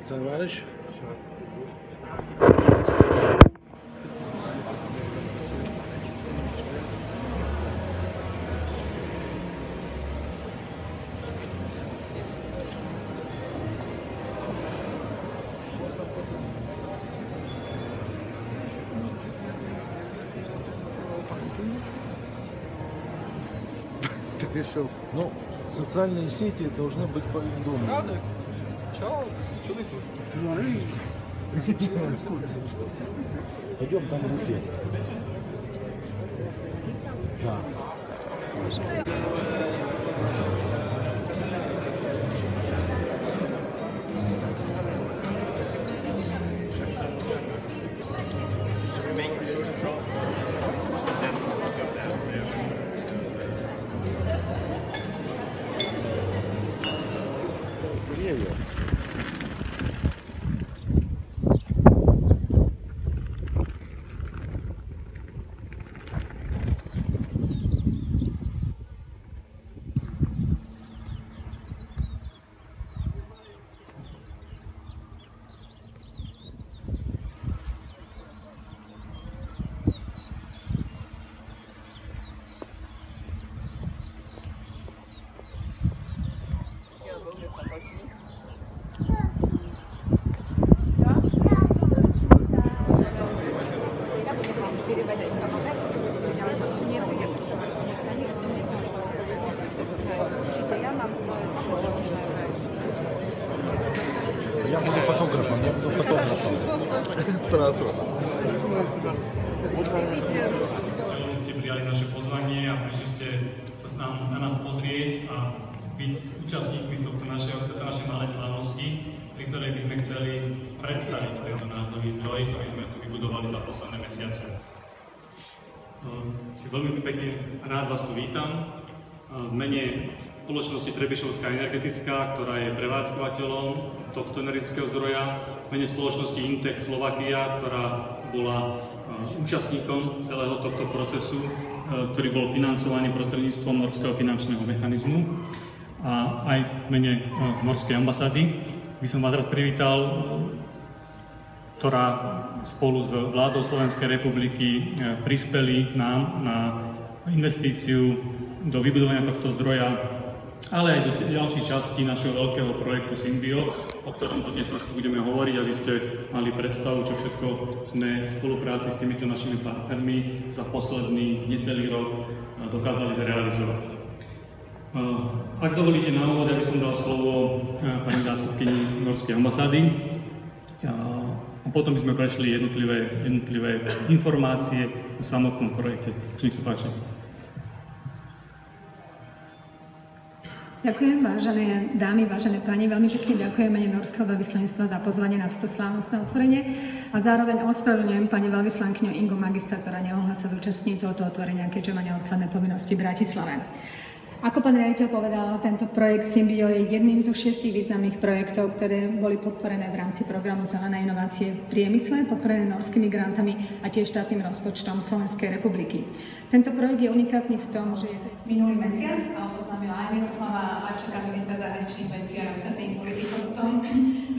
Товарищ. Ты решил? Ну, социальные сети должны быть поведомлены. Правда? Чего? Что ты тут? Пойдем там буфет. Да. Я буду фотографом, Сразу. Že ste prijali naše pozvanie a prišli ste sa na nás pozrieť a byť účastníkmi tejto našej malej slávnosti, pri ktorej by sme chceli predstaviť tento náš nový zdroj, ktorý sme tu vybudovali za posledné mesiace. Veľmi pekne rád vás tu vítam. V mene spoločnosti Trebišovská energetická, ktorá je prevádzkovateľom tohto energetického zdroja, v mene spoločnosti Intech Slovakia, ktorá bola účastníkom celého tohto procesu, ktorý bol financovaný prostredníctvom Norského finančného mechanizmu, a aj v mene Norskej ambasády by som vás rád privítal, ktorá spolu s vládou Slovenskej republiky prispeli k nám na investíciu do vybudovania tohto zdroja, ale aj do ďalších častí našeho veľkého projektu Symbio, o ktorom dnes trošku budeme hovoriť, aby ste mali predstavu, čo všetko sme v spolupráci s týmito našimi partnermi za posledný necelý rok dokázali zrealizovať. Ak dovolíte na úvod, aby som dal slovo pani zástupkyni Norskej ambasády, a potom by sme prešli jednotlivé informácie o samotnom projekte. Nech sa páči. Ďakujem, vážené dámy, vážené páni, veľmi pekne ďakujem mene Norského veľvyslanectva za pozvanie na toto slávnostné otvorenie a zároveň ospravedlňujem pani veľvyslankyňu Ingu Magister, ktorá nemohla sa zúčastniť tohoto otvorenia, keďže má neodkladné povinnosti v Bratislave. Ako pán riaditeľ povedal, tento projekt Symbio je jedným zo 6 významných projektov, ktoré boli podporené v rámci programu Zelené inovácie v priemysle, podporené norskými grantami a tiež štátnym rozpočtom Slovenskej republiky. Tento projekt je unikátny v tom, že minulý mesiac oznámila aj Miroslava Ačeka, ministra zahraničných vecí a ostatných politikov v tom,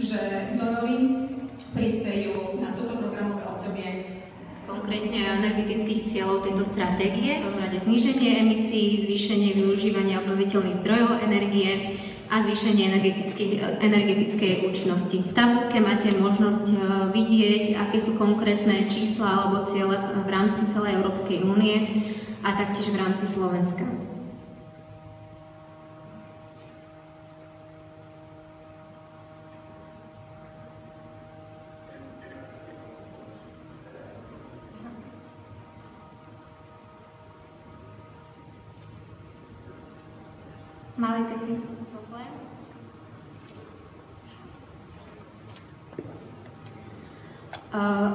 že donory prispejú na toto programové obdobie konkrétne energetických cieľov tejto stratégie, v prvom rade zníženie emisí, zvýšenie využívania obnoviteľných zdrojov energie a zvýšenie energetickej účinnosti. V tabuľke máte možnosť vidieť, aké sú konkrétne čísla alebo ciele v rámci celej Európskej únie a taktiež v rámci Slovenska. Malý technický problém.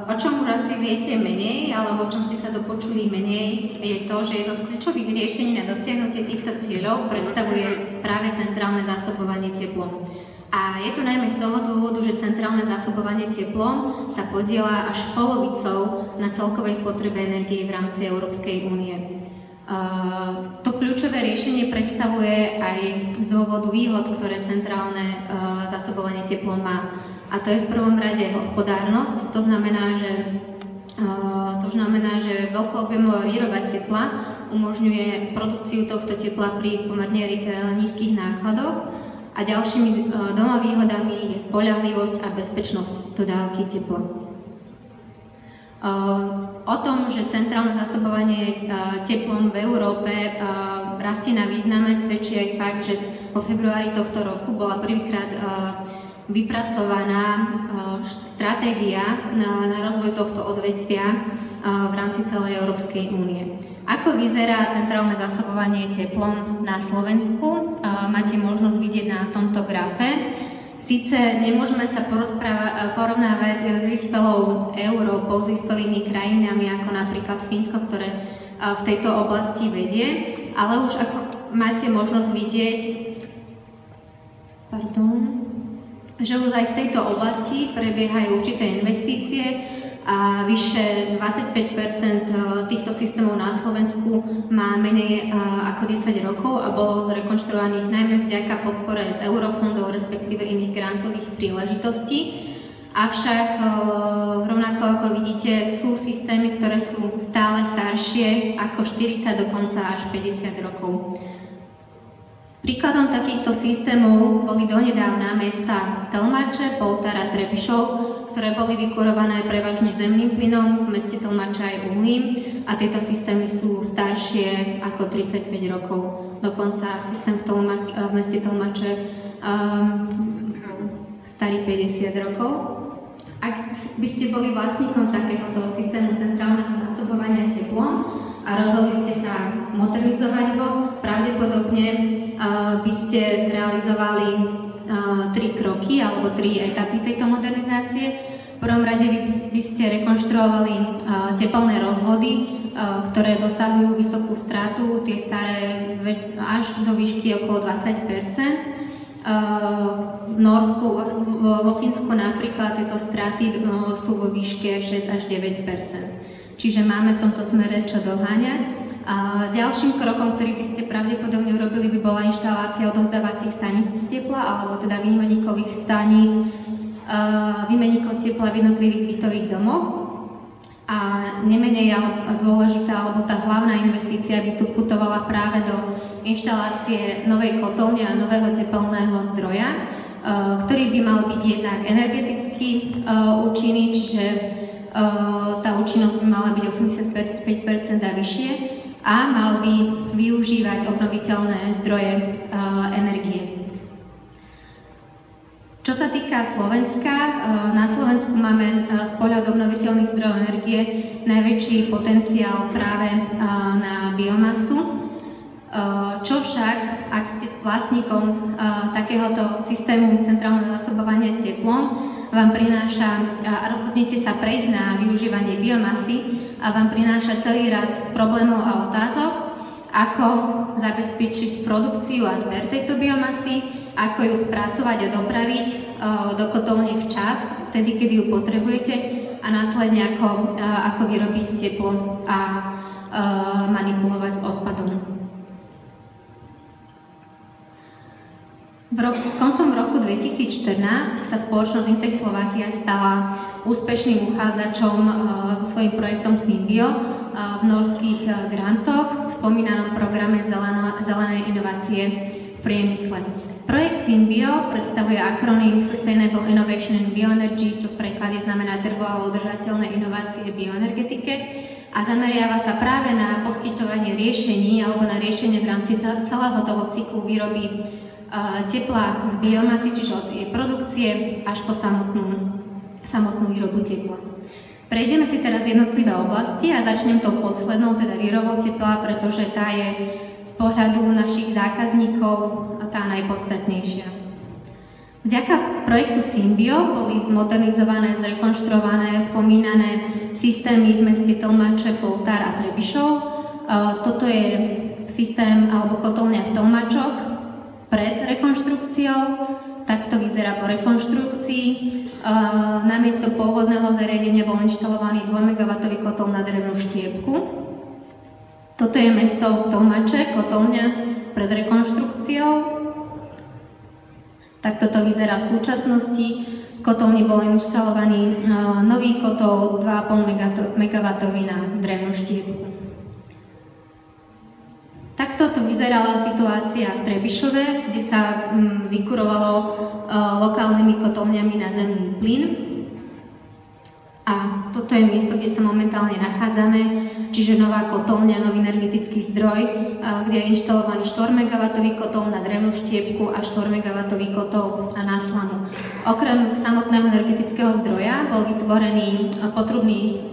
O čom už asi viete menej, alebo o čom ste sa dopočuli menej, je to, že jedno z kľúčových riešení na dosiahnutie týchto cieľov predstavuje práve centrálne zásobovanie teplom. A je to najmä z toho dôvodu, že centrálne zásobovanie teplom sa podieľa až polovicou na celkovej spotrebe energie v rámci Európskej únie. To kľúčové riešenie predstavuje aj z dôvodu výhod, ktoré centrálne zásobovanie teplom má. A to je v prvom rade hospodárnosť. To znamená, že veľkoobjemová výroba tepla umožňuje produkciu tohto tepla pri pomerne nízkych nákladoch. A ďalšími dvoma výhodami je spoľahlivosť a bezpečnosť dodávky tepla. O tom, že centrálne zásobovanie teplom v Európe rastie na význame, svedčí aj fakt, že vo februári tohto roku bola prvýkrát vypracovaná stratégia na rozvoj tohto odvetvia v rámci celej Európskej únie. Ako vyzerá centrálne zásobovanie teplom na Slovensku? Máte možnosť vidieť na tomto grafe. Sice nemôžeme sa porovnávať s vyspelou Európou, s vyspelými krajinami ako napríklad Fínsko, ktoré v tejto oblasti vedie, ale už ako máte možnosť vidieť, že už aj v tejto oblasti prebiehajú určité investície a vyše 25% týchto systémov na Slovensku má menej ako 10 rokov a bolo zrekonštruovaných najmä vďaka podpore z eurofondov, respektíve iných grantových príležitostí. Avšak rovnako ako vidíte, sú systémy, ktoré sú stále staršie ako 40, dokonca až 50 rokov. Príkladom takýchto systémov boli donedávna mesta Telmače, Poltár a Trebišov, ktoré boli vykurované prevažne zemným plynom, v meste Telmače aj uhlím a tieto systémy sú staršie ako 35 rokov. Dokonca systém v meste Telmače starý 50 rokov. Ak by ste boli vlastníkom takéhoto systému centrálneho zásobovania teplom a rozhodli ste sa modernizovať ho, pravdepodobne by ste realizovali 3 kroky alebo 3 etapy tejto modernizácie. V prvom rade by ste rekonštruovali tepelné rozvody, ktoré dosahujú vysokú stratu, tie staré až do výšky okolo 20%. V Norsku, vo Fínsku napríklad tieto straty sú vo výške 6 až 9%. Čiže máme v tomto smere čo doháňať. A ďalším krokom, ktorý by ste pravdepodobne urobili, by bola inštalácia odovzdávacích staníc tepla, alebo teda výmeníkových staníc, výmeníkov tepla v jednotlivých bytových domoch. A nemenej dôležitá, alebo tá hlavná investícia by tu putovala práve do inštalácie novej kotolne a nového tepelného zdroja, ktorý by mal byť jednak energeticky účinný, čiže tá účinnosť by mala byť 85% a vyššie a mal by využívať obnoviteľné zdroje energie. Čo sa týka Slovenska, na Slovensku máme z pohľadu obnoviteľných zdrojov energie najväčší potenciál práve na biomasu. Čo však, ak ste vlastníkom takéhoto systému centrálneho zásobovania teplom, vám prináša, a rozhodnete sa prejsť na využívanie biomasy a vám prináša celý rad problémov a otázok, ako zabezpečiť produkciu a zber tejto biomasy, ako ju spracovať a dopraviť do kotolne včas, tedy, kedy ju potrebujete, a následne ako vyrobiť teplo a manipulovať s odpadom. Koncom roku 2014 sa spoločnosť Intex Slovakia stala úspešným uchádzačom so svojím projektom Symbio v norských grantoch v spomínanom programe Zelené inovácie v priemysle. Projekt Symbio predstavuje akroným Sustainable Innovation in Bioenergy, čo v preklade znamená trvalo udržateľné inovácie v bioenergetike, a zameriava sa práve na poskytovanie riešení alebo na riešenie v rámci celého toho cyklu výroby tepla z biomasy, čiže od jej produkcie až po samotnú výrobu tepla. Prejdeme si teraz jednotlivé oblasti a začnem tou poslednou, teda výrobou tepla, pretože tá je z pohľadu našich zákazníkov tá najpodstatnejšia. Vďaka projektu Symbio boli zmodernizované, zrekonštruované spomínané systémy v meste Telmače, Poltár a Trebišov. Toto je systém alebo kotolňa v Telmačoch pred rekonštrukciou, takto vyzerá po rekonštrukcii. Namiesto pôvodného zariadenia bol inštalovaný 2 MW kotol na drevnú štiepku. Toto je mesto Tlmače, kotolňa pred rekonštrukciou. Takto to vyzerá v súčasnosti. V kotolni bol inštalovaný nový kotol 2,5 MW na drevnú štiepku. Takto to vyzerala situácia v Trebišove, kde sa vykurovalo lokálnymi kotolňami na zemný plyn. A toto je miesto, kde sa momentálne nachádzame, čiže nová kotolňa, nový energetický zdroj, kde je inštalovaný 4 MW kotol na drevnú štiepku a 4 MW kotol na slanu. Okrem samotného energetického zdroja bol vytvorený potrubný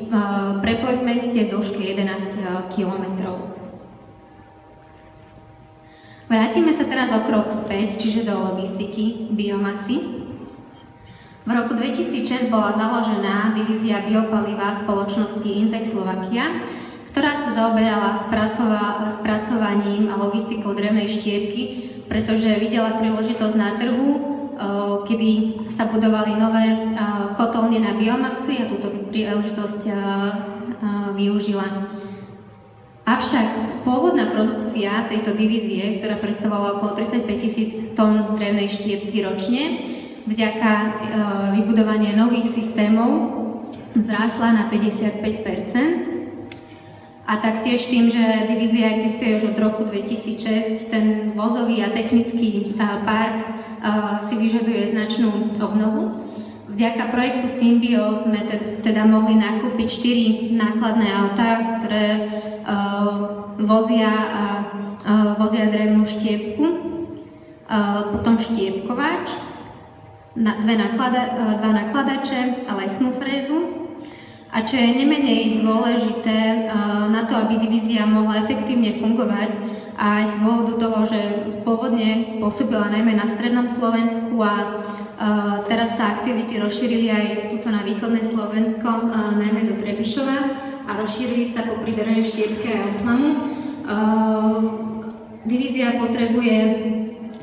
prepoj v meste v dĺžke 11 km. Vrátime sa teraz o krok späť, čiže do logistiky biomasy. V roku 2006 bola založená divízia biopaliva spoločnosti Intex Slovakia, ktorá sa zaoberala spracovaním a logistikou drevnej štiepky, pretože videla príležitosť na trhu, kedy sa budovali nové kotolne na biomasy a túto príležitosť využila. Avšak pôvodná produkcia tejto divízie, ktorá predstavovala okolo 35 000 tón drevnej štiepky ročne, vďaka vybudovania nových systémov vzrástla na 55%. A taktiež tým, že divízia existuje už od roku 2006, ten vozový a technický park si vyžaduje značnú obnovu. Vďaka projektu Symbio sme teda mohli nakúpiť 4 nákladné autá, ktoré vozia drevnú štiepku, potom štiepkovač, dva nakladače a lesnú frézu. A čo je nemenej dôležité na to, aby divízia mohla efektívne fungovať, aj z dôvodu toho, že pôvodne pôsobila najmä na strednom Slovensku a teraz sa aktivity rozšírili aj tuto na východné Slovensko, najmä do Trebišova a rozšírili sa popri drevnej štiepke a Oslamu. Divízia potrebuje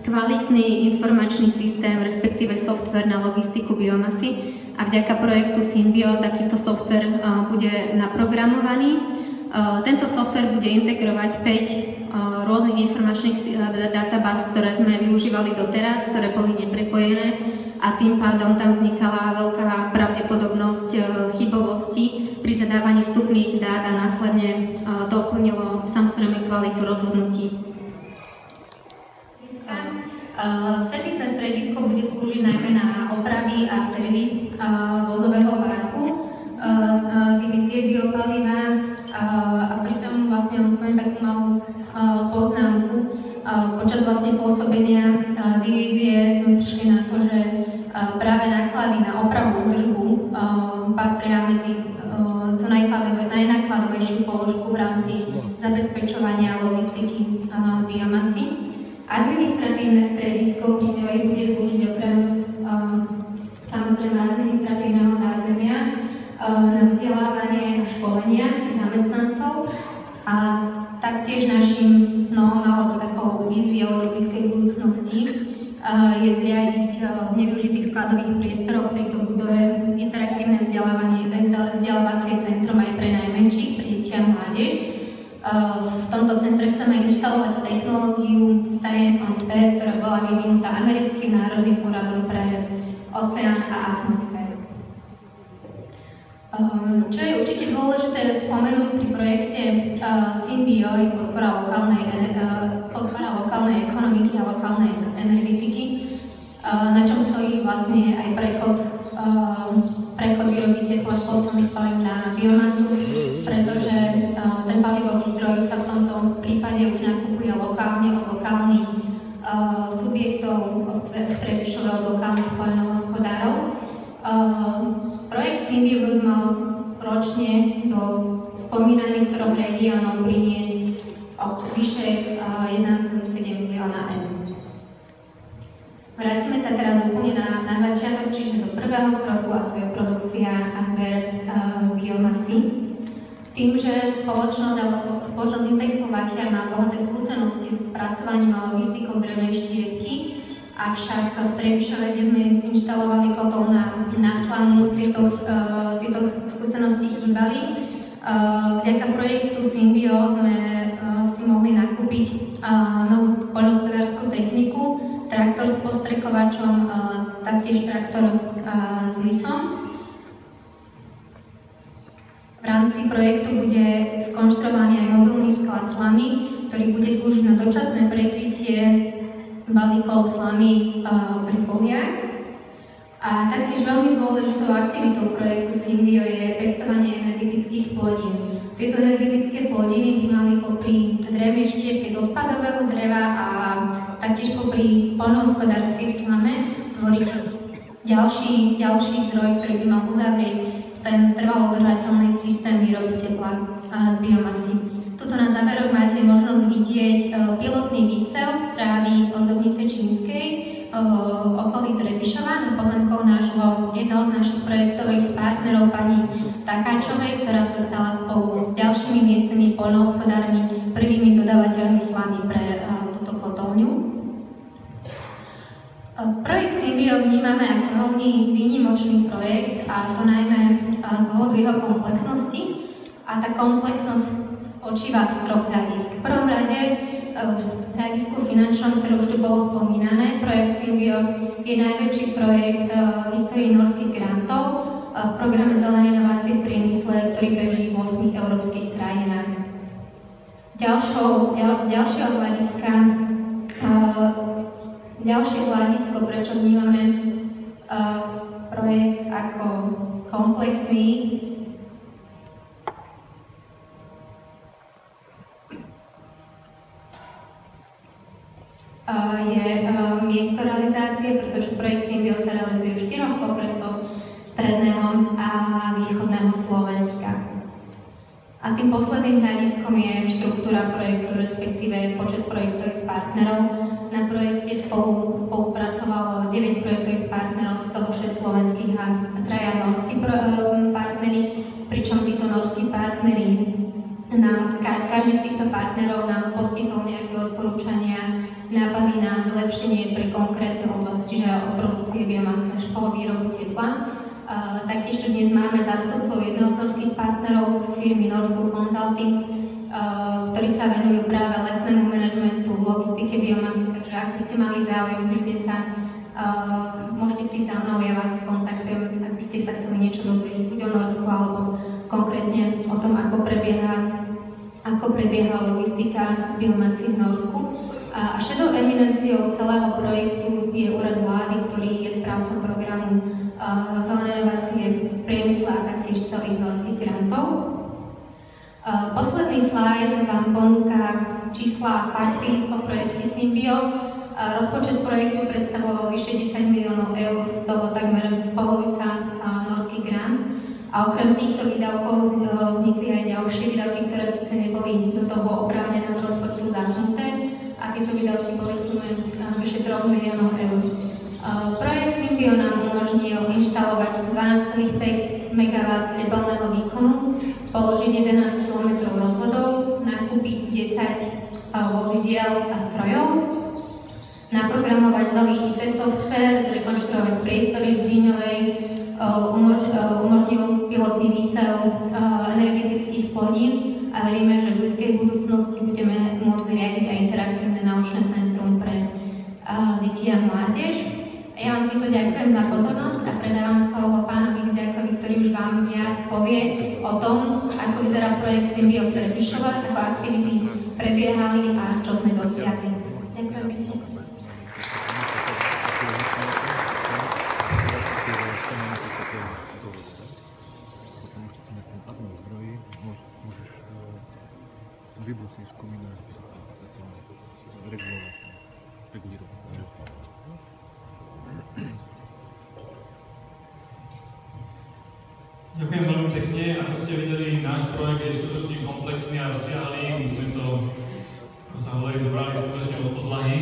kvalitný informačný systém, respektíve software na logistiku biomasy a vďaka projektu Symbio takýto software bude naprogramovaný. Tento software bude integrovať 5 rôznych informačných databáz, ktoré sme využívali doteraz, ktoré boli neprepojené a tým pádom tam vznikala veľká pravdepodobnosť chybovosti pri zadávaní vstupných dát a následne to ovplyvnilo samozrejme kvalitu rozhodnutí. Servisné stredisko bude slúžiť najmä na opravy a servis vozového parku divízie biopaliva a pritom vlastne len sme takú malú poznámku. Počas vlastne pôsobenia divízie sme prišli na to, že práve náklady na opravu údržbu patria medzi tú najnákladovejšiu položku v rámci zabezpečovania logistiky biomasy. Administratívne stredisko pri ňovej bude slúžiť okrem samozrejme administratívneho zázemia na vzdelávanie a školenia zamestnancov a taktiež našim snom alebo takou víziou do blízkej budúcnosti je zriadiť v nevyužitých skladových priestorov v tejto budove interaktívne vzdelávacie centrum aj pre najmenších, pre deti a mládež. V tomto centre chceme inštalovať technológiu Science on Sphere, ktorá bola vyvinutá Americkým národným úradom pre oceán a atmosféru. Čo je určite dôležité spomenúť pri projekte Symbio je podpora lokálnej ekonomiky a lokálnej energetiky, na čom stojí vlastne aj prechod výroby tepla z fosilných palív na biomasu, pretože ten palivový zdroj sa v tomto prípade už nakupuje lokálne od lokálnych subjektov v Trebišove, od lokálnych poľnohospodárov. Projekt Symbio by mal ročne do spomínaných 3 regiónov priniesť vyše 1,7 milióna eur. Vrátime sa teraz úplne na začiatok, čiže do prvého kroku, a to je produkcia a zber biomasy. Tým, že spoločnosť Intex Slovakia má bohaté skúsenosti so spracovaním a logistikou drevnej štiepky, avšak v Trebišove, kde sme inštalovali kotol na slanu, tieto skúsenosti chýbali. Vďaka projektu Symbio sme mohli nakúpiť novú poľnohospodárskú techniku, traktor s postrekovačom, taktiež traktor s lisom. V rámci projektu bude skonštruovaný aj mobilný sklad slamy, ktorý bude slúžiť na dočasné prekrytie balíkov slamy pri poliach. A taktiež veľmi dôležitou aktivitou projektu Symbio je pestovanie energetických plodín. Tieto energetické plodiny by mali popri drevnej štiepke z odpadového dreva a taktiež popri poľnohospodárskej slame tvoriť ďalší zdroj, ktorý by mal uzavrieť ten trvalo udržateľný systém výroby tepla z biomasy. Tuto na záveroch máte možnosť vidieť pilotný výsev trávy ozdobnice čínskej v okolí Trebišova na pozemkoch jedného z našich projektových partnerov pani Takáčovej, ktorá sa stala spolu s ďalšími miestnymi poľnohospodármi prvými dodávateľmi slamy pre túto kotolňu. Projekt Symbio vnímame ako veľmi výnimočný projekt, a to najmä z dôvodu jeho komplexnosti. A tá komplexnosť spočíva v troch hľadisk. V prvom rade v hľadisku finančnom, ktoré už tu bolo spomínané, projekt Symbio je najväčší projekt v histórii norských grantov v programe Zelenej inovácie v priemysle, ktorý beží v 8 európskych krajinách. Ďalšie hľadisko, prečo vnímame projekt ako komplexný, je miesto realizácie, pretože projekt Symbio sa realizuje v 4 okresoch stredného a východného Slovenska. A tým posledným hľadiskom je štruktúra projektu, respektíve počet projektových partnerov. Na projekte spolupracovalo 9 projektových partnerov, z toho 6 slovenských a 3 norskí partneri, pričom títo norskí partneri každý z týchto partnerov nám poskytol nejaké odporúčania, nápady na zlepšenie pre konkrétnu oblasť, čiže od produkcie biomasy až po výrobu tepla. Taktiež tu dnes máme zástupcov jedného z norských partnerov z firmy Norskú Consulting, ktorí sa venujú práve lesnému manažmentu, logistike biomasy, takže ak by ste mali záujem, ľudia sa môžete prísť za mnou, ja vás kontaktujem, ak by ste sa chceli niečo dozvedieť buď o Norsku alebo konkrétne o tom, ako prebieha logistika biomasy v Norsku. A šedou eminenciou celého projektu je úrad vlády, ktorý je správcom programu Zelenej inovácie v priemysle a taktiež celých norských grantov. Posledný slajd vám ponúka čísla a fakty o projekte Symbio. Rozpočet projektu predstavoval 60 miliónov eur, z toho takmer polovica norský grant. A okrem týchto výdavkov vznikli aj ďalšie výdavky, ktoré síce neboli do toho oprávneného rozpočtu zahrnuté, a tieto výdavky boli v sume vyše 3 miliónov eur. Projekt Symbio nám umožnil inštalovať 12,5 MW tepelného výkonu, položiť 11 km rozvodov, nakúpiť 10 vozidiel a strojov, naprogramovať nový IT software, zrekonštruovať priestory v Hríňovej, umožnil pilotný výsev energetických plodín a veríme, že v blízkej budúcnosti budeme môcť riadiť aj interaktívne naučné centrum pre deti a mládež. Ja vám týmto ďakujem za pozornosť a predávam slovo pánovi Huďákovi, ktorý už vám viac povie o tom, ako vyzerá projekt Symbio v Trebišove, ako aktivity prebiehali a čo sme dosiahli. Ďakujem pekne. Vybucný z komína regulovať. Ďakujem veľmi pekne. Ako ste videli, náš projekt je skutočne komplexný a rozsiahlý. My sme to, ako sa hovorí, zobrali skutočne od podlahy,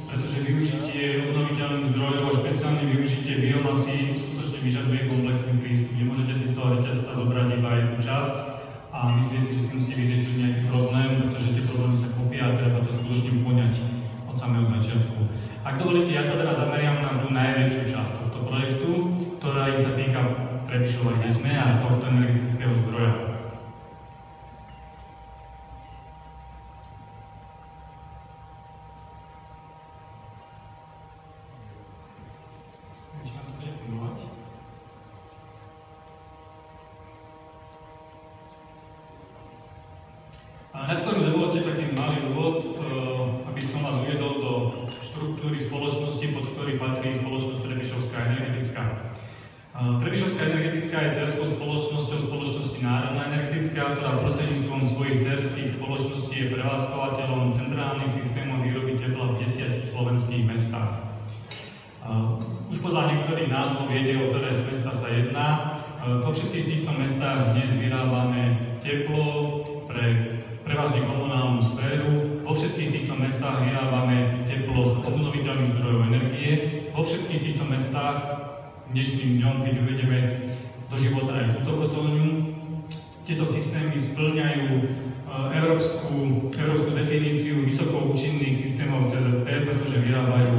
pretože využitie obnoviteľných zdrojov a špeciálne využitie biomasy skutočne vyžaduje komplexný prístup. Nemôžete si z toho reťazca zobrať iba jednu časť a myslieť si, že tým ste vyriešili nejaký problém, pretože tie problémy sa kopia a treba to skutočne poňať od samého začiatku. Ak dovolíte, ja sa teraz zameriam na tú najväčšiu časť tohto projektu, ktorá sa týka Trebišova, kde sme, a tohto energetického zdroja. Najskôr mi dovolte taký malý úvod, aby som vás uviedol do štruktúry spoločnosti, pod ktorý patrí spoločnosť Trebišovská energetická. Trebišovská energetická je dcerskou spoločnosťou spoločnosti Národná energetická, ktorá prostredníctvom svojich dcerských spoločností je prevádzkovateľom centrálnych systémov výroby tepla v 10 slovenských mestách. Už podľa niektorých názvov viete, o ktoré mesta sa jedná. Vo všetkých týchto mestách dnes vyrábame teplo pre prevažne komunálnu sféru. Vo všetkých týchto mestách vyrábame teplo z obnoviteľných zdrojov energie. Vo všetkých týchto mestách dnešným dňom, keď uvedeme do života aj túto kotolňu, tieto systémy spĺňajú európsku definíciu vysoko účinných systémov CZT, pretože vyrábajú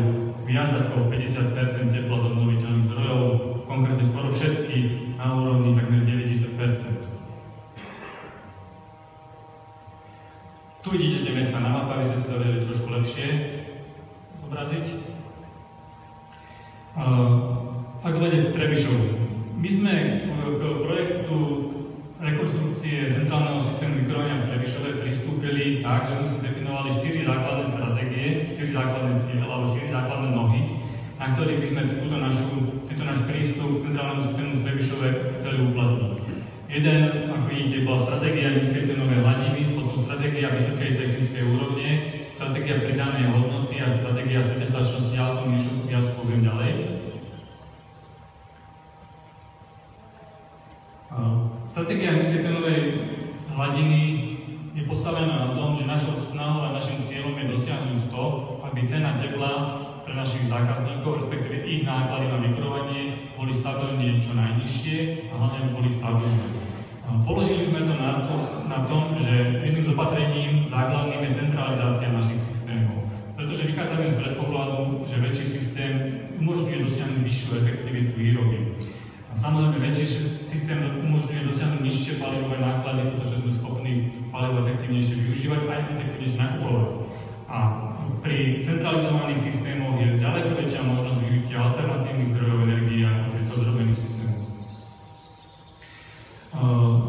viac ako 50% tepla z obnoviteľných zdrojov, konkrétne skoro všetky na úrovni takmer 90%. Tu vidíte tie mesta na mape, aby ste si to vedeli trošku lepšie zobraziť. Ak dovedete k Trebišovu. My sme k projektu rekonštrukcie centrálneho systému vykurovania v Trebišove pristúpili tak, že sme si definovali 4 základné stratégie, 4 základné ciele alebo 4 základné nohy, na ktorých by sme tento náš prístup k centrálnemu systému v Trebišove chceli uplatniť. Jeden, ako vidíte, bola stratégia nízkej cenovej hladiny, potom stratégia vysokej technickej úrovne, stratégia pridanej hodnoty a stratégia sebestačnosti, ale to ja poviem ďalej. Stratégia nízkej cenovej hladiny je postavená na tom, že našou snahou a našim cieľom je dosiahnuť to, aby cena tepla pre našich zákazníkov, respektíve ich náklady na vykurovanie, boli stabilne čo najnižšie a hlavne boli stabilné. Položili sme to na tom, že jedným z opatrením základným je centralizácia našich systémov. Pretože vychádzame z predpokladu, že väčší systém umožňuje dosiahnuť vyššiu efektivitu výroby. Samozrejme, väčší systém umožňuje dosiahnuť nižšie palivové náklady, pretože sme schopní palivo efektívnejšie využívať a aj efektívnejšie nakupovať. A pri centralizovaných systémoch je ďaleko väčšia možnosť využitia alternatívnych zdrojov energie ako týchto zrobených systémov.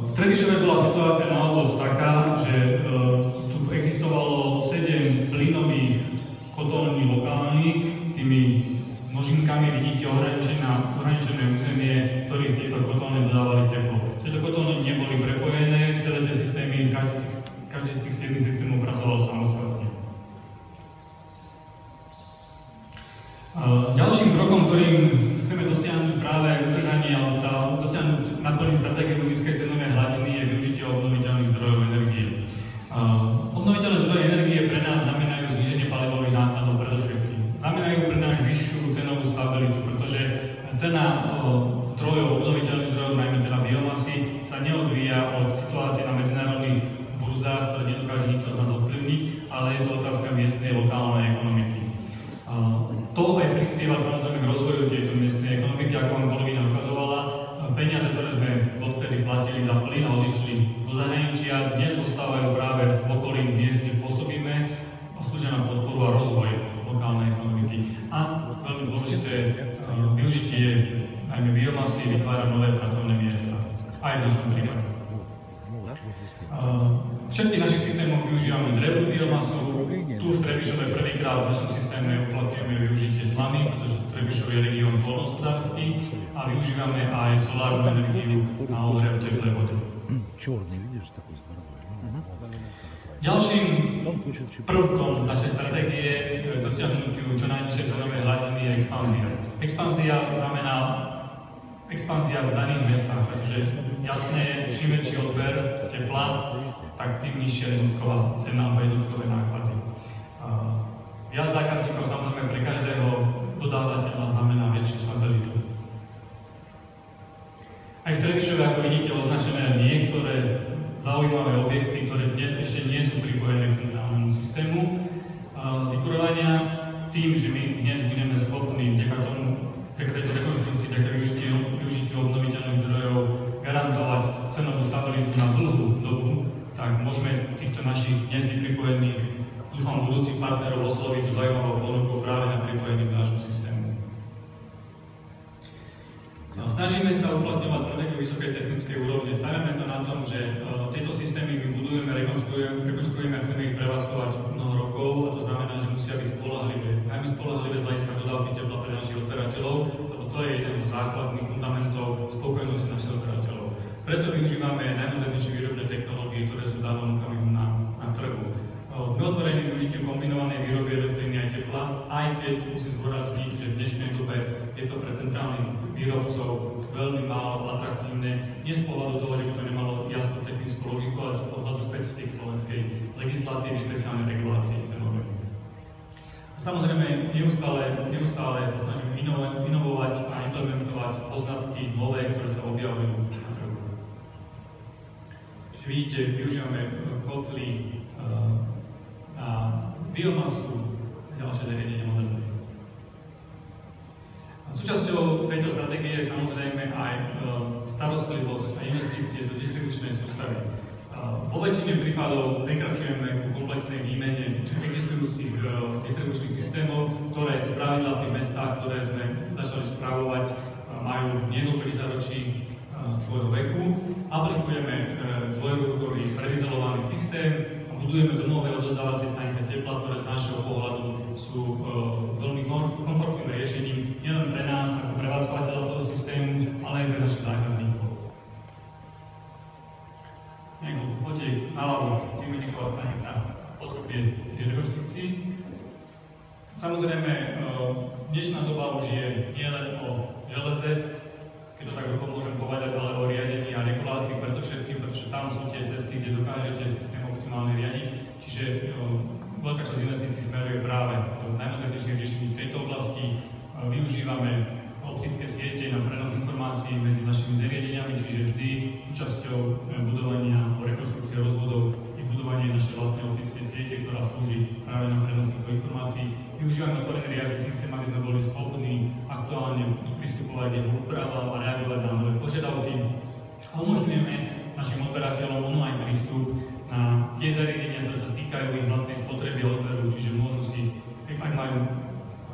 V Trebišove bola situácia na úvod taká, že tu existovalo 7 plynových kotolní lokálnych, tými nožinkami vidíte ohraničené územie, ktorých tieto kotolne dodávali teplo. Tieto kotolne neboli prepojené, celé tie systémy, každý z tých 7 systémov pracoval samostatne. Ďalším krokom, ktorým chceme dosiahnuť práve udržanie alebo dosiahnuť naplniť stratégiu nízkej cenovej hladiny je využitie obnoviteľných zdrojov energie. Obnoviteľné zdroje energie pre nás znamenajú zníženie palivových nákladov predovšetkým. Znamenajú pre nás vyššiu cenovú stabilitu, pretože cena zdrojov, obnoviteľných zdrojov, najmä teda biomasy, sa neodvíja od situácie na medzinárodných burzách, ktoré nedokáže nikto z nás ovplyvniť, ale je to otázka miestnej lokálnej ekonomiky. To aj prispieva samozrejme k rozvoju tejto miestnej ekonomiky, ako vám kolegyňa ukazovala. Peniaze, ktoré sme dovtedy platili za plyn a odišli do zahraničia, dnes ostávajú práve v okolí miest, kde pôsobíme a slúžia na podporu a rozvoj lokálnej ekonomiky. A veľmi dôležité využitie najmä biomasy vytvára nové pracovné miesta. Aj v našom prípade. Všetkých našich systémov využívame drevnú biomasu. Tu v Trebišove prvýkrát v našom systéme uplatňujeme využitie slamy, pretože Trebišov je región poľnohospodársky a využívame aj solárnu energiu na ohrev teplej vody. Ďalším prvkom našej stratégie k dosiahnutiu čo najnižšej cenovej hladiny je expanzia. Expanzia znamená expanzia v daných mestách, pretože jasné je, čím väčší odber tepla, tak tým nižšia jednotková cena a jednotkové náklady. Viac zákazníkov samozrejme pre každého dodávateľa znamená väčšiu stabilitu. Aj v Trebišove, ako vidíte, označené niektoré zaujímavé objekty, ktoré dnes ešte nie sú pripojené k centrálnemu systému vykurovania, tým, že my dnes budeme schopní vďaka tejto rekonštrukcii, vďaka využitiu obnoviteľných zdrojov garantovať cenovú stabilitu na dlhú dobu, tak môžeme týchto našich dnes nepripojených, dúfam budúcich partnerov osloviť tú zaujímavou ponuku práve na pripojení k nášmu systému. Snažíme sa uplatňovať stratégiu vysokej technickej úrovne. Staviame to na tom, že tieto systémy my budujeme, rekonštruujeme a chceme ich prevádzkovať mnoho rokov, a to znamená, že musia byť spoľahlivé. Najmä spoľahlivé z hľadiska dodávky tepla pre našich odberateľov, lebo to je jeden zo základných fundamentov spokojnosti našich odberateľov. Preto využívame najmodernejšie výrobné technológie, ktoré sú danom okamihu na trhu. Sme otvorení využitiu kombinovanej výroby elektriny aj tepla, aj keď musím zdôrazniť, že v dnešnej dobe je to pre centrálnych výrobcov veľmi málo atraktívne, nie z pohľadu toho, že by to nemalo jasnú technickú logiku, ale z pohľadu špecifik slovenskej legislatívy, špeciálnej regulácie cenovej. A samozrejme, neustále sa snažíme inovovať a implementovať poznatky nové, ktoré sa objavujú na trhu. Čiže vidíte, využívame kotly na biomasu, ďalšie zariadenie moderné. Súčasťou tejto stratégie je samozrejme aj starostlivosť a investície do distribučnej sústavy. Vo väčšine prípadov prekračujeme ku komplexnej výmene existujúcich distribučných systémov, ktoré spravidla v tých mestách, ktoré sme začali spravovať, majú niekoľko desaťročí svojho veku. Aplikujeme dvojrúdkový predizolovaný systém, budujeme domové odozdávacie stanice tepla, ktoré z našeho pohľadu sú veľmi komfortným riešením nielen pre nás ako prevádzkovateľa toho systému, ale aj pre našich zákazníkov. Niekoľko fotiek naľavo, výmenníková stanica potrebuje rekonštrukcii. Samozrejme, dnešná doba už je nielen o železe, keď to tak môžem povedať, ale o riadení a regulácii pretože tam sú tie cesty, kde dokážete systém optimálne riadiť. Čiže veľká časť investícií smeruje práve do najmodernejších riešení v tejto oblasti. Využívame optické siete na prenos informácií medzi našimi zariadeniami, čiže vždy súčasťou budovania rekonštrukcie rozvodov je budovanie našej vlastnej optické siete, ktorá slúži práve na prenos týchto informácií. Využívame otvorený riaci systém, aby sme boli schopní aktuálne pristupovať jeho úpravám a reagovať na nové požiadavky. A umožňujeme našim odberateľom online prístup na tie zariadenia, ktoré sa týkajú ich vlastnej spotreby a odberu, čiže môžu si, ak majú,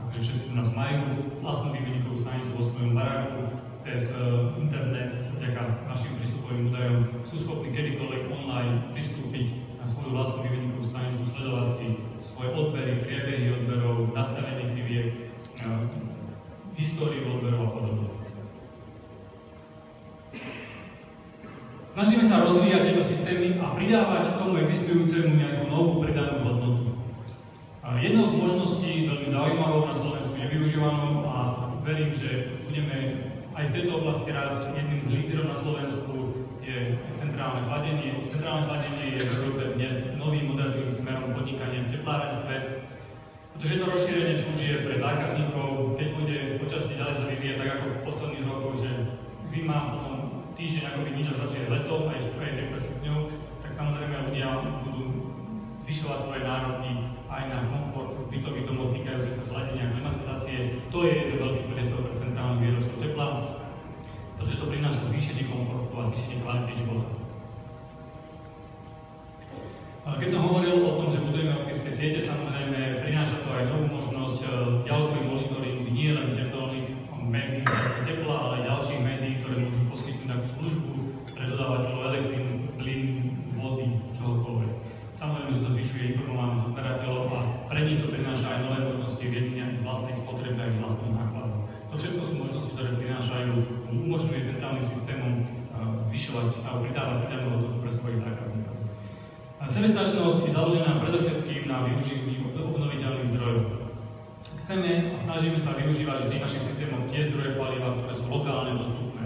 akože všetci u nás majú vlastnú výmenníkovú stanicu vo svojom baráku, cez internet, vďaka našim prístupovým údajom, sú schopní kedykoľvek online pristúpiť na svoju vlastnú výmenníkovú stanicu, sledovať si svoje odbery, priebehy odberov, nastavenie kriviek, históriu odberov a podobne. Snažíme sa rozvíjať tieto systémy a pridávať k tomu existujúcemu nejakú novú pridanú hodnotu. Jednou z možností, veľmi zaujímavou na Slovensku, nevyužívanou, a verím, že budeme aj v tejto oblasti raz jedným z líderov na Slovensku, je centrálne chladenie. Centrálne chladenie je v Európe dnes novým moderným smerom podnikania v teplárenstve, pretože to rozšírenie služieb pre zákazníkov, keď bude počasie ďalej sa vyvíjať tak ako v posledných rokoch, že zima, potom týždeň akoby nič a zase je leto, aj 30 stupňov, tak samozrejme ľudia budú zvyšovať svoje nároky aj na komfort bytových domov týkajúce sa chladenia a klimatizácie. To je jeden veľký priestor pre centrálnych výrobcov tepla, pretože to prináša zvýšenie komfortu a zvýšenie kvality života. Keď som hovoril o tom, že budujeme optické siete, samozrejme prináša to aj novú možnosť ďalkový monitoring nie len tepelných médií, tepla, ale aj ďalších médií, ktoré môžu poskytnúť takú službu pre dodávateľov elektrínu, plynu, vody, čohokoľvek. Samozrejme, že to zvyšuje informovanosť odberateľov a pre nich to prináša aj nové možnosti riadenia ich vlastnej spotreby a ich vlastných nákladov. To všetko sú možnosti, ktoré prinášajú, umožňuje centrálnym systémom zvyšovať a pridávať pridanú hodnotu pre svojich zákazníkov. Sebestačnosť je založená predovšetkým na využití obnoviteľných zdrojov. Chceme a snažíme sa využívať vždy našich systémov tie zdroje paliva, ktoré sú lokálne dostupné.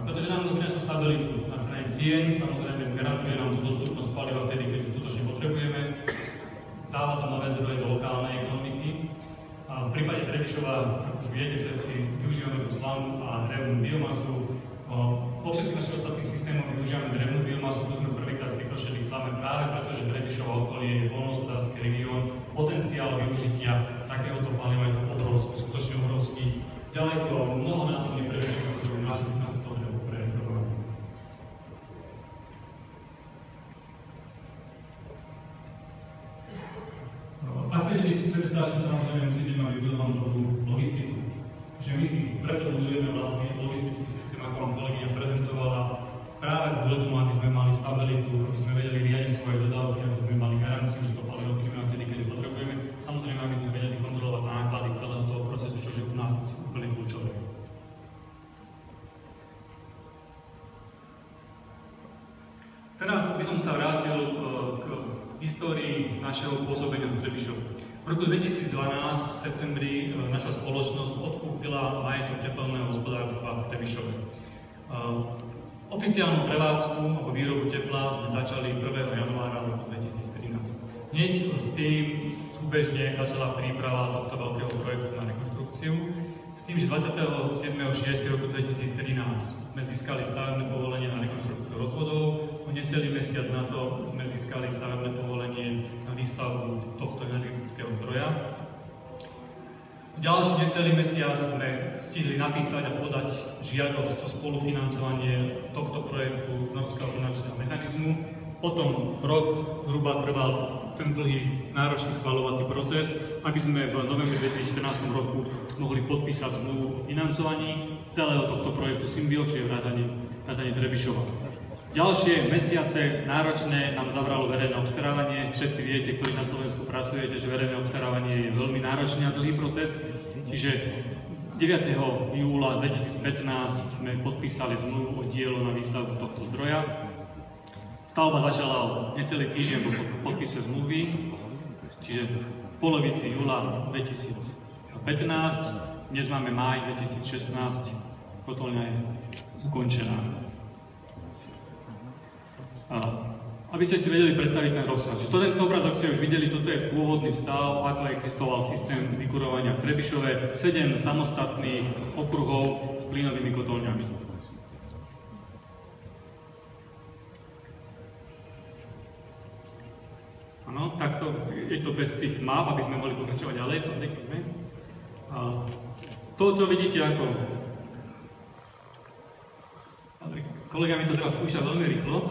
Pretože nám to prináša stabilitu na strane cien, samozrejme garantuje nám to dostupnosť paliva vtedy, keď to skutočne potrebujeme. Dáva to nové zdroje do lokálnej ekonomiky. A v prípade Trebišova, ako už viete všetci, využívame tú slavnú a drevnú biomasu. Po všetkých našich ostatných systémoch využívame drevnú biomasu, tu sme prvýkrát vykročili k slave práve preto, že Trebišova okolie je poľnohospodársky región. Potenciál využitia takéhoto paliva je to obrovský, skutočne obrovský. Ďaleko mnohonásobne prevýšujúcu našu potrebu pre rokovanie. Ak chcete byť sebestační, samozrejme musíte mať vybudovanú dobrú logistiku. Čiže my si preto budujeme vlastne logistický systém, ako vám kolegyňa prezentovala, práve kvôli tomu, aby sme mali stabilitu, aby sme vedeli riadiť svoje dodávky, aby sme mali garanciu, že to palivo príjmeme vtedy, keď potrebujeme. Samozrejme, aby sme vedeli kontrolovať náklady celého toho procesu, čo je u nás úplne kľúčové. Teraz by som sa vrátil k histórii našeho pôsobenia v Trebišove. V roku 2012 v septembri naša spoločnosť odkúpila majetok tepelného hospodárstva v Trebišove. Oficiálnu prevádzku alebo výrobu tepla sme začali 1. januára roku 2013. Hneď s tým súbežne začala príprava tohto veľkého projektu na rekonštrukciu, s tým, že 27.6. roku 2013 sme získali stavebné povolenie na rekonštrukciu rozvodov, o necelý mesiac na to sme získali stavebné povolenie na výstavbu tohto energetického zdroja. Ďalší necelý mesiac sme stihli napísať a podať žiadosť o spolufinancovanie tohto projektu z Norského finančného mechanizmu. Potom rok zhruba trval ten dlhý, náročný schvaľovací proces, aby sme v novembri 2014 roku mohli podpísať zmluvu o financovaní celého tohto projektu Symbio, čiže vrátanie Trebišova. Ďalšie mesiace náročné nám zabralo verejné obstarávanie. Všetci viete, ktorí na Slovensku pracujete, že verejné obstarávanie je veľmi náročný a dlhý proces. Čiže 9. júla 2015 sme podpísali zmluvu o dielo na výstavbu tohto zdroja. Stavba začala o necelý týždeň po podpise zmluvy, čiže v polovici júla 2015, dnes máme máj 2016, kotolňa je ukončená. Aby ste si vedeli predstaviť ten rozsah, že tento obrazok ste už videli, toto je pôvodný stav, ako existoval systém vykurovania v Trebišove, 7 samostatných okruhov s plynovými kotolňami. Áno, takto je to bez tých map, aby sme mohli pokračovať ďalej. To, čo vidíte ako... Kolega mi to teraz púšťa veľmi rýchlo.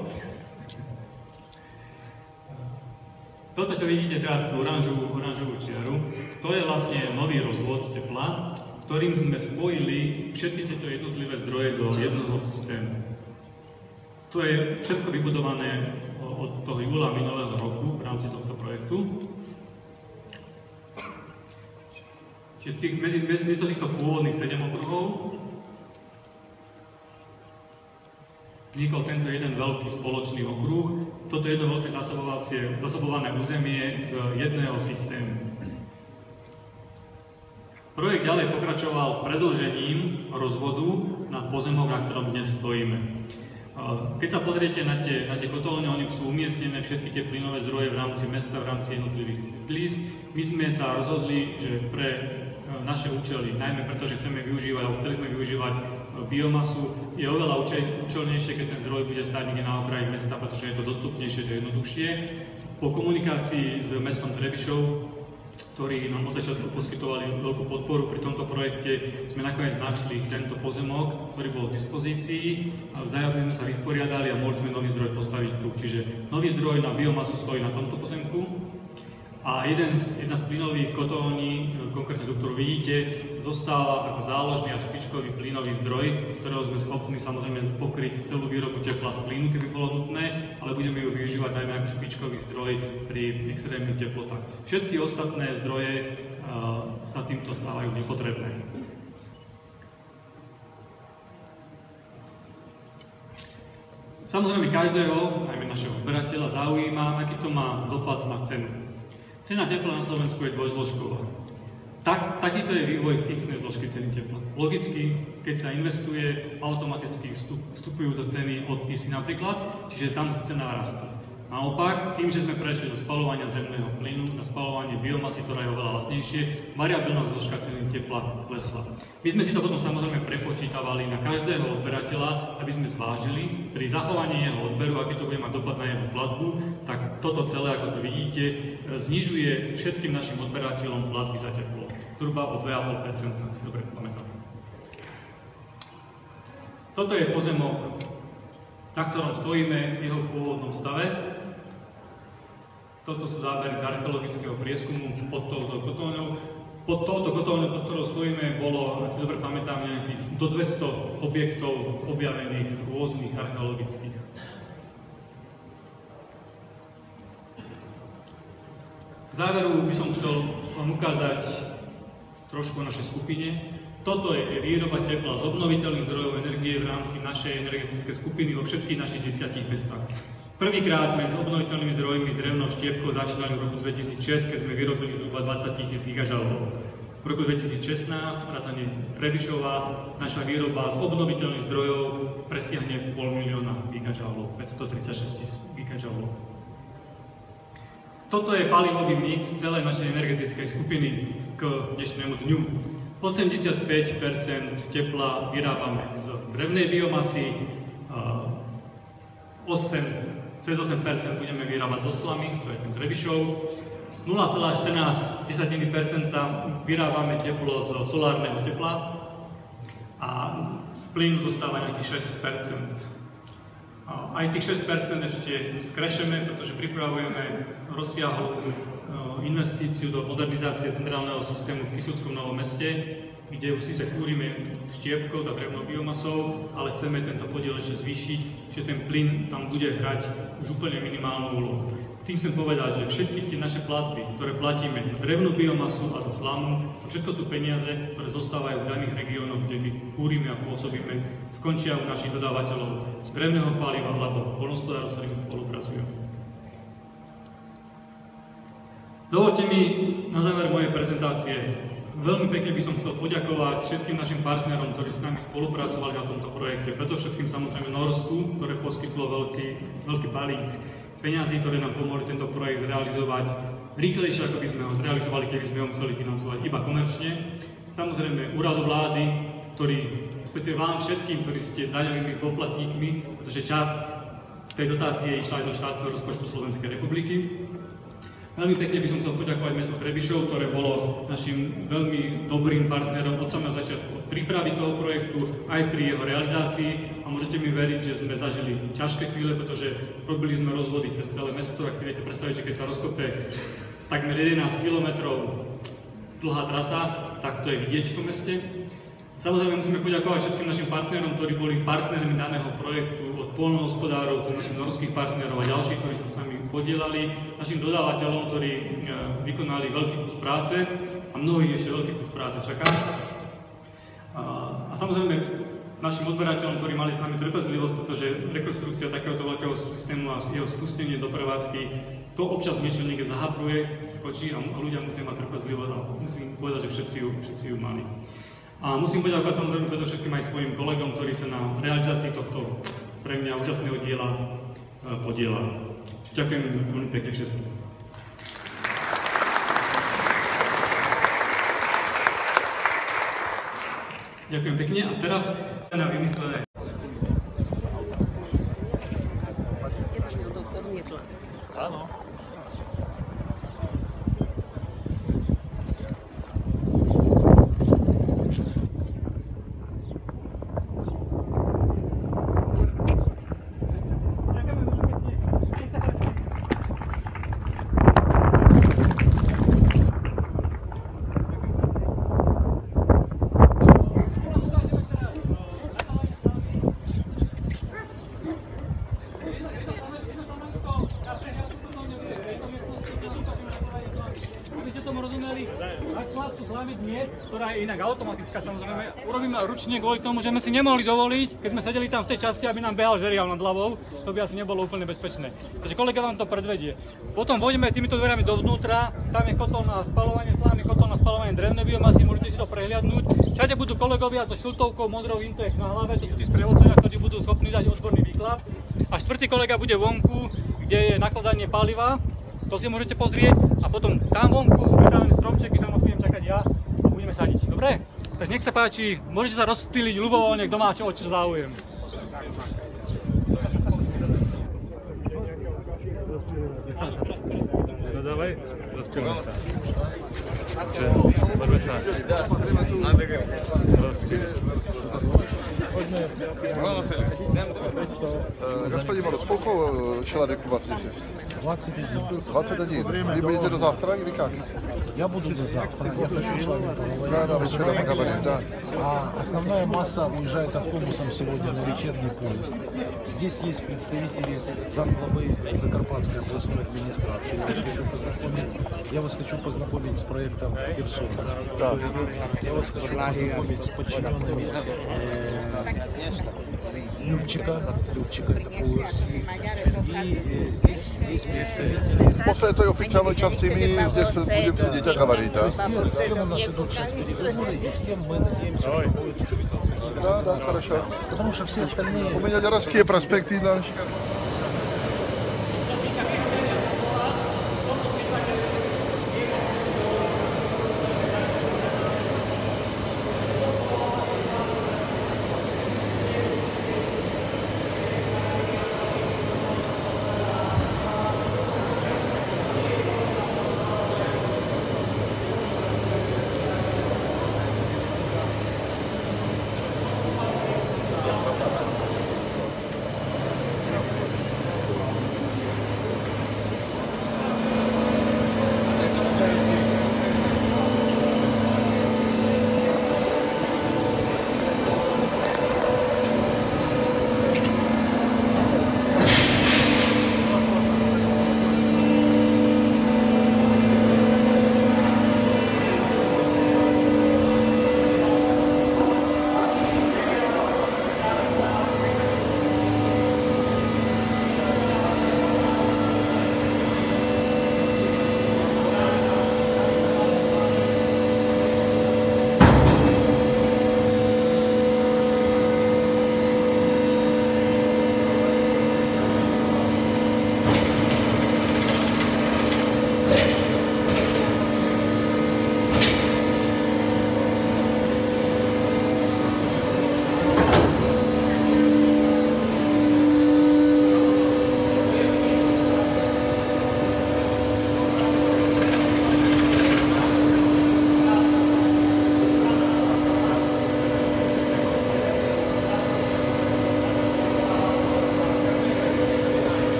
Toto, čo vidíte teraz, tú oranžovú čiaru, to je vlastne nový rozvod tepla, ktorým sme spojili všetky tieto jednotlivé zdroje do jednoho systému. To je všetko vybudované od toho júla minulého roku v rámci tohto projektu. Čiže miesto týchto pôvodných 7 okruhov vznikol tento jeden veľký spoločný okruh. Toto jedno veľké zásobované územie z jedného systému. Projekt ďalej pokračoval predĺžením rozvodu na pozemok, na ktorom dnes stojíme. Keď sa pozriete na tie kotolne, oni sú umiestnené všetky tie plynové zdroje v rámci mesta, v rámci jednotlivých sídlisk. My sme sa rozhodli, že pre naše účely, najmä preto, že chceme využívať, alebo chceli sme využívať biomasu, je oveľa účelnejšie, keď ten zdroj bude stáť niekde na okraji mesta, pretože je to dostupnejšie, to je jednoduchšie. Po komunikácii s mestom Trebišov, ktorí nám od začiatku poskytovali veľkú podporu pri tomto projekte, sme nakoniec našli tento pozemok, ktorý bol k dispozícii. Vzájomne sme sa vysporiadali a mohli sme nový zdroj postaviť tu. Čiže nový zdroj na biomasu stojí na tomto pozemku. A jedna z plynových kotolní, konkrétne tu, ktorú vidíte, zostáva ako záložný a špičkový plynový zdroj, z ktorého sme schopní samozrejme pokryť celú výrobu tepla z plynu, keby bolo nutné, ale budeme ju využívať najmä ako špičkový zdroj pri extrémnych teplotách. Všetky ostatné zdroje sa týmto stávajú nepotrebné. Samozrejme každého, najmä našeho odberateľa, zaujíma, aký to má dopad na cenu. Cena tepla na Slovensku je dvojzložková. Takýto je vývoj fixnej zložky ceny tepla. Logicky, keď sa investuje, automaticky vstupujú do ceny odpisy napríklad, čiže tam cena rastie. Naopak, tým, že sme prešli do spaľovania zemného plynu, na spaľovanie biomasy, ktorá je oveľa lacnejšie, variabilná zložka ceny tepla klesla. My sme si to potom samozrejme prepočítavali na každého odberateľa, aby sme zvážili pri zachovaní jeho odberu, aký to bude mať dopad na jeho platbu, tak toto celé, ako to vidíte, znižuje všetkým našim odberateľom platby za teplo. Zhruba o 2,5%, ak si dobre pamätám. Toto je pozemok, na ktorom stojíme v jeho pôvodnom stave. Toto sú zábery z archeologického prieskumu pod touto kotolňou. Pod touto kotovňou, pod ktorou stojíme, bolo, ak si dobre pamätám, nejakých do 200 objektov objavených rôznych archeologických. V záveru by som chcel vám ukázať trošku o našej skupine. Toto je výroba tepla z obnoviteľných zdrojov energie v rámci našej energetickej skupiny vo všetkých našich 10 mestách. Prvýkrát sme s obnoviteľnými zdrojmi z drevnou štiepkou začínali v roku 2006, keď sme vyrobili zhruba 20 000 gigažalov. V roku 2016, vrátane Trebišova, naša výroba z obnoviteľných zdrojov presiahne 500 000 gigažalov, 536 000 gigažalov. Toto je palivový mix celej našej energetickej skupiny k dnešnému dňu. 85% tepla vyrábame z drevnej biomasy, cez 8% budeme vyrábať zo slamy, to je ten Trebišov. 0,14% vyrábame teplo z solárneho tepla a z plynu zostáva nejakých 6%. Aj tých 6% ešte skrešeme, pretože pripravujeme rozsiahlu investíciu do modernizácie centrálneho systému v Kysuckom Novom Meste, kde už síce kúrime štiepkou a drevnou biomasou, ale chceme tento podiel ešte zvýšiť, že ten plyn tam bude hrať už úplne minimálnu úlohu. Tým chcem povedať, že všetky tie naše platby, ktoré platíme za drevnú biomasu a za slamu, to všetko sú peniaze, ktoré zostávajú v daných regiónoch, kde my kúrime a pôsobíme, skončia u našich dodávateľov drevného paliva alebo poľnohospodárov, s ktorými spolupracujú. Dovoľte mi na záver mojej prezentácie, veľmi pekne by som chcel poďakovať všetkým našim partnerom, ktorí s nami spolupracovali na tomto projekte, preto všetkým samozrejme Norsku, ktoré poskytlo veľký balík peňazí, ktoré nám pomohli tento projekt realizovať rýchlejšie, ako by sme ho zrealizovali, keby sme ho museli financovať iba komerčne. Samozrejme úradu vlády, respektíve vám všetkým, ktorí ste daňovými poplatníkmi, pretože časť tej dotácie išla aj zo štátneho rozpočtu Slovenskej republiky. Veľmi pekne by som chcel poďakovať mestu Trebišov, ktoré bolo našim veľmi dobrým partnerom od samého začiatku, od prípravy toho projektu, aj pri jeho realizácii. A môžete mi veriť, že sme zažili ťažké chvíle, pretože robili sme rozvody cez celé mesto. Ak si viete predstaviť, že keď sa rozkope takmer 11 km dlhá trasa, tak to je vidieť v tom meste. Samozrejme musíme poďakovať všetkým našim partnerom, ktorí boli partnermi daného projektu, od poľnohospodárov, cez našich norských partnerov a ďalších, ktorí sa s nami podielali, našim dodávateľom, ktorí vykonali veľký kus práce a mnohých ešte veľký kus práce čaká. A samozrejme našim odberateľom, ktorí mali s nami trpezlivosť, pretože rekonštrukcia takéhoto veľkého systému a jeho spustenie do prevádzky, to občas niečo niekde zahapruje, skočí a ľudia musia mať trpezlivosť a musím povedať, že všetci ju mali. A musím poďakovať samozrejme predovšetkým aj svojim kolegom, ktorí sa na realizácii tohto pre mňa úžasného diela podielali. Ďakujem veľmi pekne všetkým. Ďakujem pekne a teraz na vymyslené. Áno. Ktorá je inak automatická, samozrejme, urobíme ručne kvôli tomu, že sme si nemohli dovoliť, keď sme sedeli tam v tej časti, aby nám behal žeriav nad hlavou, to by asi nebolo úplne bezpečné. Takže kolega vám to predvedie. Potom vôjdeme týmito dverami dovnútra, tam je kotol na spaľovanie slámy, kotol na spaľovanie drevnej biomasy, môžete si to prehliadnúť. Všade budú kolegovia so šiltovkou modrou Intech na hlave, to sú tí sprievodcovia, ktorí budú schopní dať odborný výklad. A štvrtý kolega bude vonku, kde je nakladanie paliva, to si môžete pozrieť, a potom tam vonku sú pripravené stromčeky, tam budem čakať ja. Budeme sadiť, dobre? Takže nech sa páči, môžete sa rozptýliť ľubovoľne, kto má čo záujem. No dávaj, rozptýlime sa. Poďme sa. Господин Мороз, сколько человек у вас здесь? 21. 21. Вы будете до завтра или как? Я буду до завтра. Я хочу с вами поговорить. Да, вчера поговорим, да. А основная масса уезжает автобусом сегодня на вечерний поезд. Здесь есть представители замглавы Закарпатской областной администрации. Я вас хочу познакомить с проектом Херсон. Да. Я вас хочу познакомить с подчиненными Любчика это ПУРС. И здесь есть представители. После этой официальной части мы здесь будем сидеть и говорить, да? С кем у нас идут сейчас переговоры и с кем мы надеемся, что будет. Да, да, хорошо. Потому что все остальные... У меня городские проспекты дальше.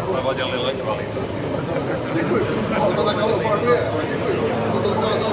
Stavadiali len kvalitu. Děkuji. To tak ale opravdu je. Děkuji. To dokázal.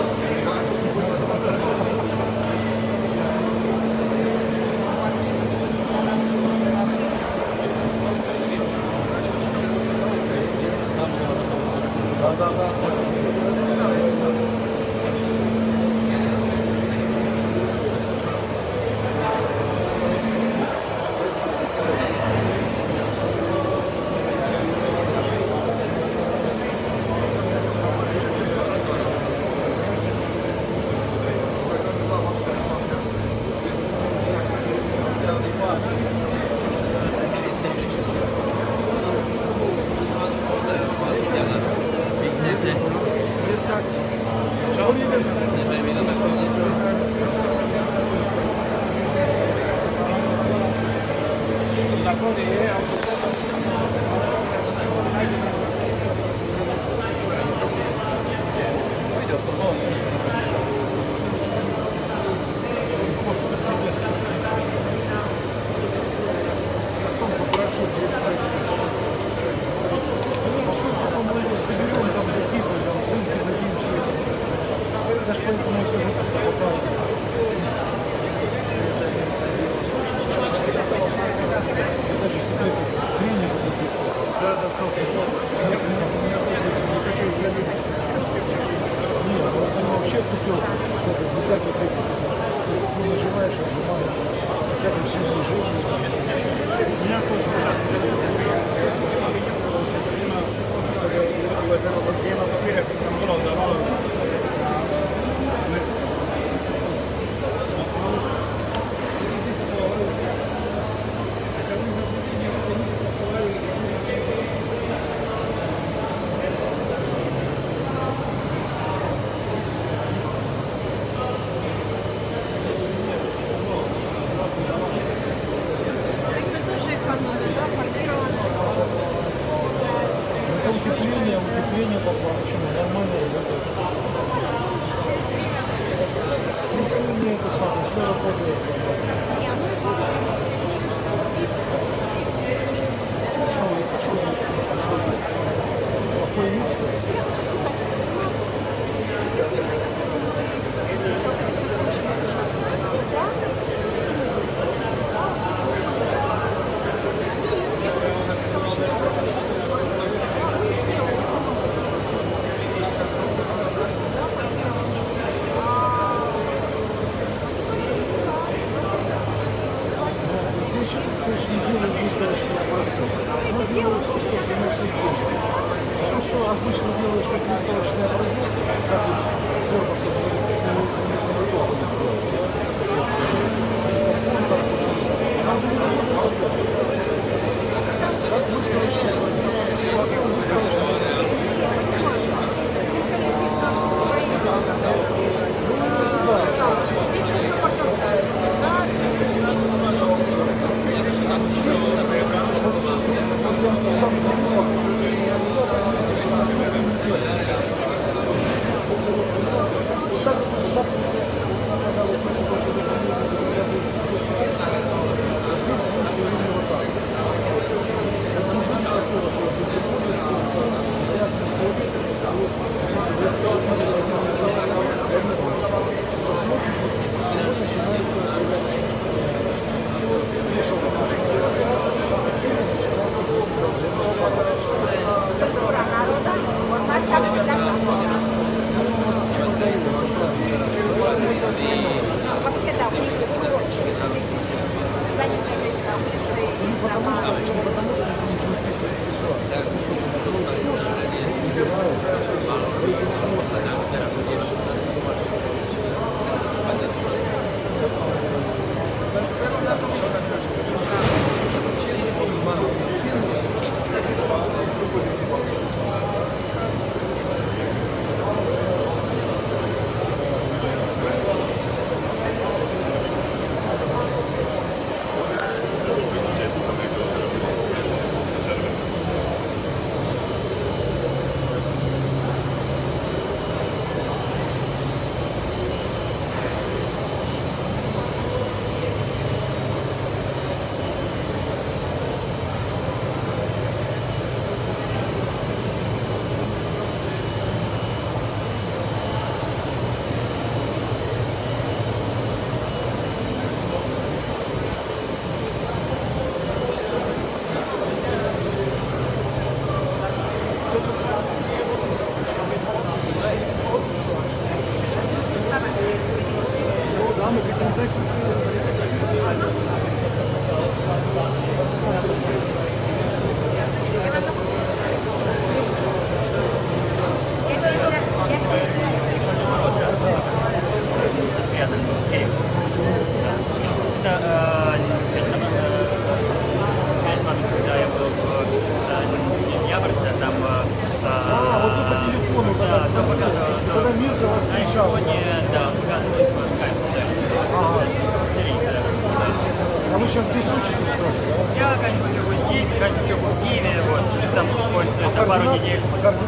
Нет, он вообще купил всяких этих. Ну, нажимаешь, отжимаешь. Всяких все движений. Меня тоже Утепление попало. Почему? Нормально работает. Не это самое, что работает. Плохой вид. Хорошо, обычно делаешь как выставочный образец, как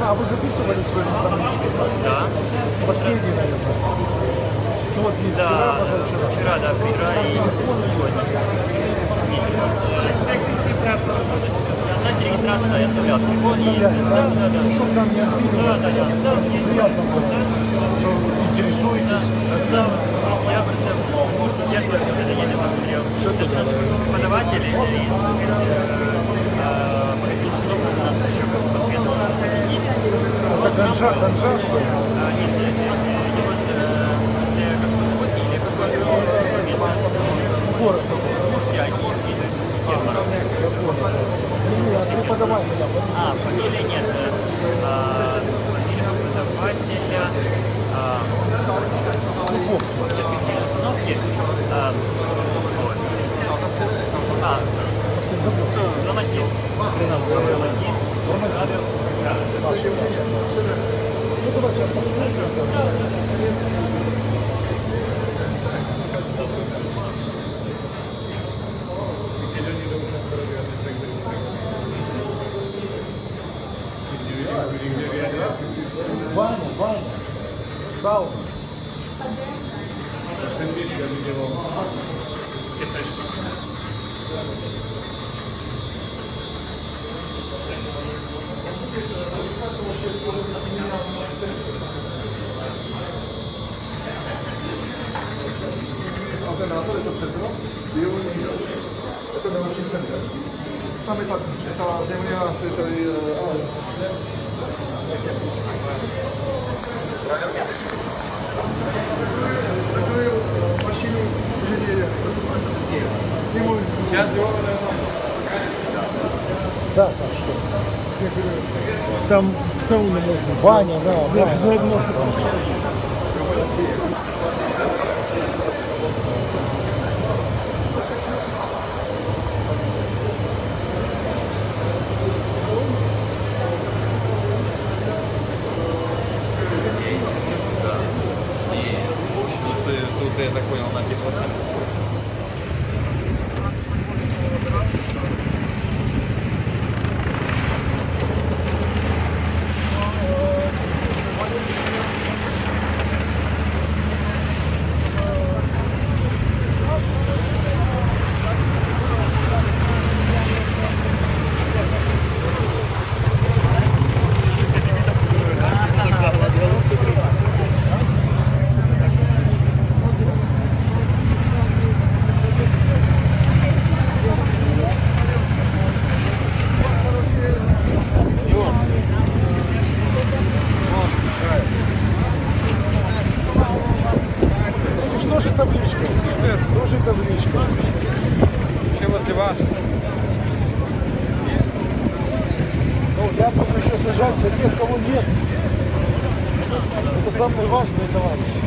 А вы записывали свою табличку? Да. Последний, наверное. Ну вот не вчера, вчера, да, вчера и сегодня. На регистрацию, да, я оставлял телефон. Да. Ну, чтобы там не отбили. Да. Приятно было, что интересуетесь. Да. Я просто, может, я только это посмотрел. Что-то преподаватели из магазина у нас еще Ханжа, что ли? Нет, не вот, в смысле, как вы живете, или какой-то Город. можете один или Преподавай меня. фамилия нет. Фамилия преподавателя после 5 установки. Громадье. Ну, давай сейчас посмотрим. Ваня, сауна. Это научный центр. Там это земля с этой... Закрыл машину инженерия. Да, Саша, что? Там сауну можно. Ваня, да. Заодно. Тут, я так понял, на 5%. Тоже табличка. Тоже табличка. Все возле вас. Ну, я буду еще сажать за тех, кого нет. Это самое важное, товарищи.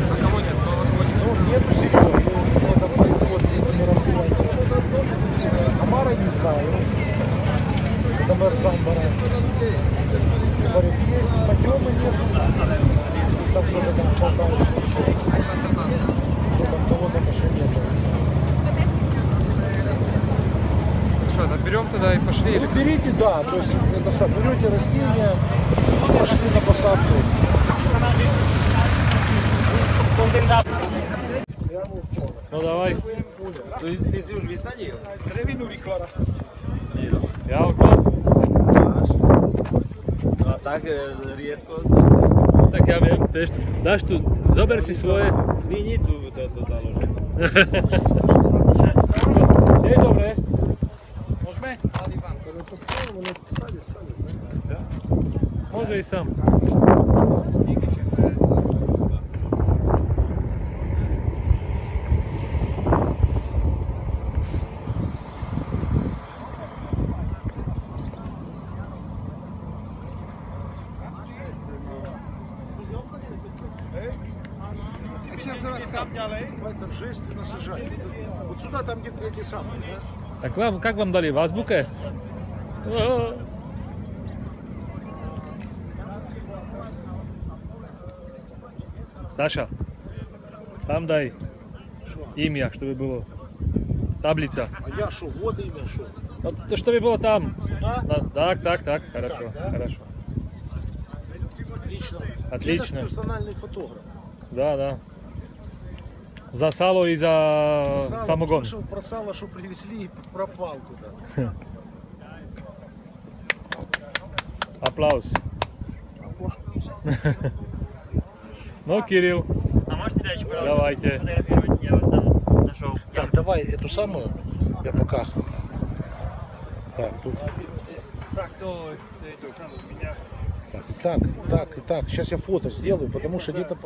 А кого нет? Ну, нету Серега. Это производственное мероприятие. Амара не знаю. Это мэр Самбара. Чубарев есть, подъема нет. Там что-то там болтают, что там кого-то еще нет. Что, наберем туда и пошли? Ну, берите, да, то есть это сам, берете растения, пошли на посадку. Ну давай. Ты уже висадил? Ревинури хворост. Javko. A tak riedko. Tak ja viem, vieš, dáš tu, zober si svoje. Vinicu to založím. Je dobre. Môžeme? Môže ísť sám. Это жественно сажать. Вот сюда, там, где эти самые, да? Tak vám, как вам дали? В азбуке? Саша, там дай имя, чтобы было. Таблица. А я что, вот имя что? Вот, то, чтобы было там. Да? Так, хорошо, Так, да? хорошо. Отлично. Отлично. Это персональный фотограф. Да. За сало и за Сало, самогон. слышал про сало, что привезли и пропал куда. Аплаус. Ну, Кирилл, А можете дальше, пожалуйста, Давайте. сфотографировать? Я вот там нашел. Так, давай эту самую, я пока. Так, тут Так, то это самое, меня... Так. Сейчас я фото сделаю, потому что где-то...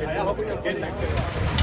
А я могу не